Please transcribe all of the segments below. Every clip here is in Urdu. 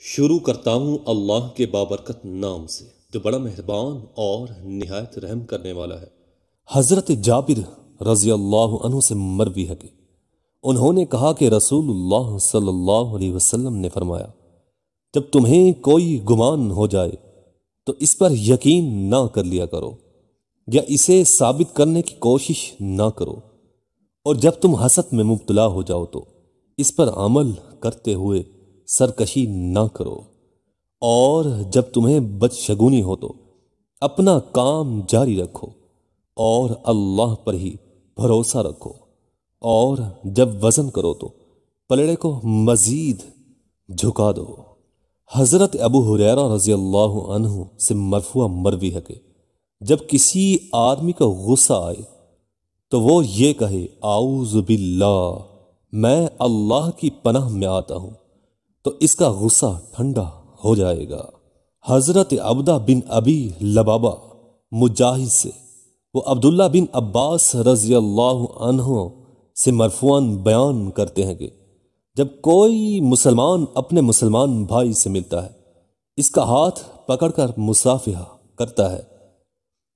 شروع کرتا ہوں اللہ کے بابرکت نام سے جو بڑا مہربان اور نہایت رحم کرنے والا ہے۔ حضرت جابر رضی اللہ عنہ سے مروی ہے کہ انہوں نے کہا کہ رسول اللہ صلی اللہ علیہ وسلم نے فرمایا، جب تمہیں کوئی گمان ہو جائے تو اس پر یقین نہ کر لیا کرو یا اسے ثابت کرنے کی کوشش نہ کرو، اور جب تم حسد میں مبتلا ہو جاؤ تو اس پر عمل کرتے ہوئے سرکشی نہ کرو، اور جب تمہیں بدشگونی ہو تو اپنا کام جاری رکھو اور اللہ پر ہی بھروسہ رکھو، اور جب وزن کرو تو پلڑے کو مزید جھکا دو۔ حضرت ابو ہریرہ رضی اللہ عنہ سے مرفوع مروی ہے کہ جب کسی آدمی کو غصہ آئے تو وہ یہ کہے، اعوذ باللہ، میں اللہ کی پناہ میں آتا ہوں، تو اس کا غصہ ٹھنڈا ہو جائے گا۔ حضرت عبدہ بن ابی لبابہ مجاہد سے، وہ عبداللہ بن عباس رضی اللہ عنہ سے مرفوعاً بیان کرتے ہیں کہ جب کوئی مسلمان اپنے مسلمان بھائی سے ملتا ہے، اس کا ہاتھ پکڑ کر مصافحہ کرتا ہے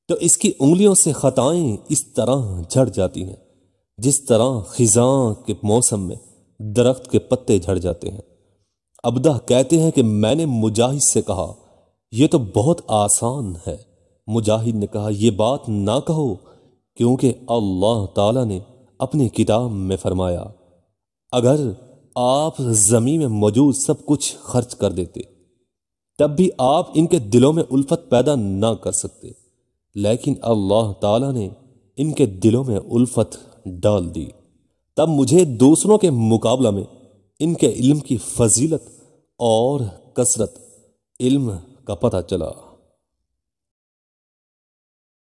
تو اس کی انگلیوں سے خطائیں اس طرح جھڑ جاتی ہیں جس طرح خزاں کے موسم میں درخت کے پتے جھڑ جاتے ہیں۔ عبدہ کہتے ہیں کہ میں نے مجاہد سے کہا، یہ تو بہت آسان ہے۔ مجاہد نے کہا، یہ بات نہ کہو، کیونکہ اللہ تعالی نے اپنی کتاب میں فرمایا، اگر آپ زمین میں موجود سب کچھ خرچ کر دیتے تب بھی آپ ان کے دلوں میں الفت پیدا نہ کر سکتے، لیکن اللہ تعالی نے ان کے دلوں میں الفت ڈال دی، تب مجھے دوسروں کے مقابلہ میں ان کے علم کی فضیلت اور کثرت علم کا پتہ چلا۔